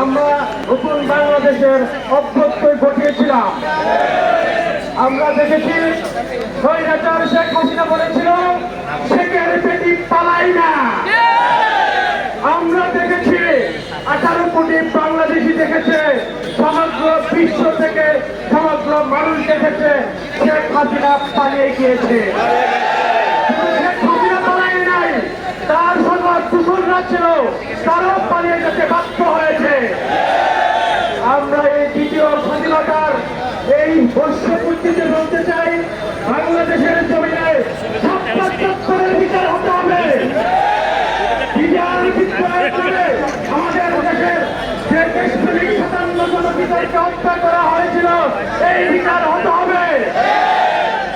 আমরা নতুন বাংলাদেশের অভ্যুদয় ঘটিয়েছিলাম। আমরা দেখেছি স্বৈরাচার শেখ হাসিনা বলেছিল শেখের পেটি পালাই না। আমরা দেখেছি 18 কোটি বাংলাদেশি দেখেছে, সমগ্র বিশ্ব থেকে সমগ্র মানুষ দেখেছে শেখ হাসিনা পালিয়ে গিয়েছে। শেখ হাসিনা পালাই নাই, তার সঙ্গে দুশোরা ছিল, তারাও পালিয়ে যেতে বাধ্য হয়েছে। আমরা এই দ্বিতীয় স্বাধীনতার এই বর্ষপূর্তিতে বলতে চাই, বাংলাদেশের জমিনে সপ্তাহের বিচার হতে হবে। আমাদের দেশের যে দেশপ্রেমিক 57 জন বিচারকে হত্যা করা হয়েছিল, এই বিচার হতে হবে।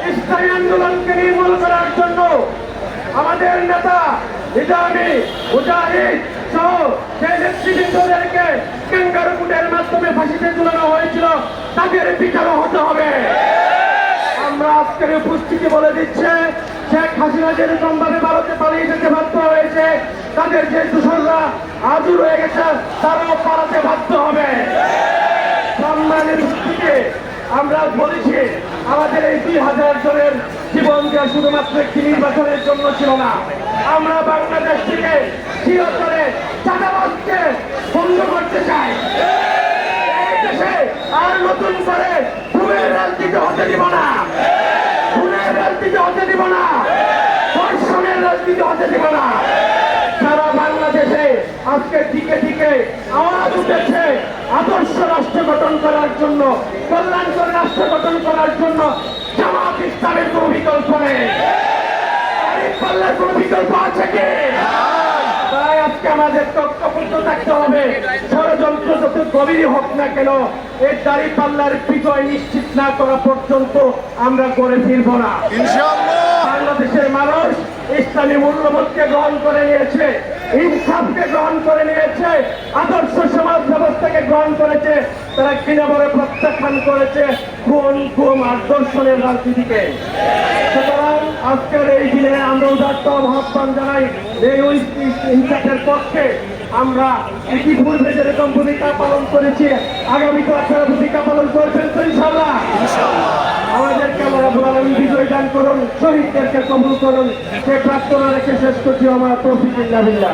ইসলামী আন্দোলনকে নির্মূল করার জন্য আমাদের নেতা নিজামী মুজাহিদ সহ যে নেতৃবৃন্দদেরকে ক্যাঙ্গারু কুটের মাধ্যমে ফাঁসিতে ঝুলানো হয়েছিল, তাদের বিচারও হতে হবে। আমরা আজকের উপস্থিতি বলে দিচ্ছে, শেখ হাসিনা যেরকম ভাবে ভারতে পালিয়ে যেতে বাধ্য হয়েছে, তাদের যে দূষণরা আজও রয়ে গেছে তারাও পালাতে বাধ্য হবে। সম্মানের ভিত্তিতে আমরা বলেছি, আমাদের এই 2000 জনের জীবন দেওয়া শুধুমাত্র একটি নির্বাচনের জন্য ছিল না। আমরা বাংলাদেশ থেকে চিরতরে চাঁদাবাজকে বন্ধ করতে চাই। এই দেশে আর নতুন করে খুনের রাজনীতি হতে দিব না, খুনের রাজনীতি হতে দিব না, ধর্ষণের রাজনীতি হতে দিব না। সারা বাংলাদেশে আজকে দিকে দিকে আওয়াজ উঠেছে আদর্শ রাষ্ট্র গঠন করার জন্য, কল্যাণকর রাষ্ট্র গঠন করার জন্য জামাত ইসলামের কোন বিকল্প নেই। পাল্লার কোন বিকল্প আছে কি? তাই আজকে আমাদের ঐক্যবদ্ধ থাকতে হবে। ষড়যন্ত্র যত গভীর হোক না কেন, এই দাড়ি পাল্লার বিজয় নিশ্চিত না করা পর্যন্ত আমরা করে ফিরব না। বাংলাদেশের মানুষ ইসলামী মূল্যবোধকে গ্রহণ করে নিয়েছে, ইনসাফকে গ্রহণ করে নিয়েছে, আদর্শ সমাজ ব্যবস্থাকে গ্রহণ করেছে। তারা কিনে বলে প্রত্যাখ্যান করেছে খুন, গুম আর দর্শনের রাজনীতিকে। সুতরাং আজকের এই দিনে আমরা উদাত্ত আহ্বান জানাই, এই ইনসাফের পক্ষে আমরা ইতিপূর্বে যেরকম ভূমিকা পালন করেছি, আগামীতে আপনারা ভূমিকা পালন করবেন তো ইনশাআল্লাহ। আমাদেরকে বিজয় দান করুন, শহীদদেরকে কবুল করুন, সে প্রার্থনা রেখে শেষ করছি আমার তৌফিক বিল্লাহ।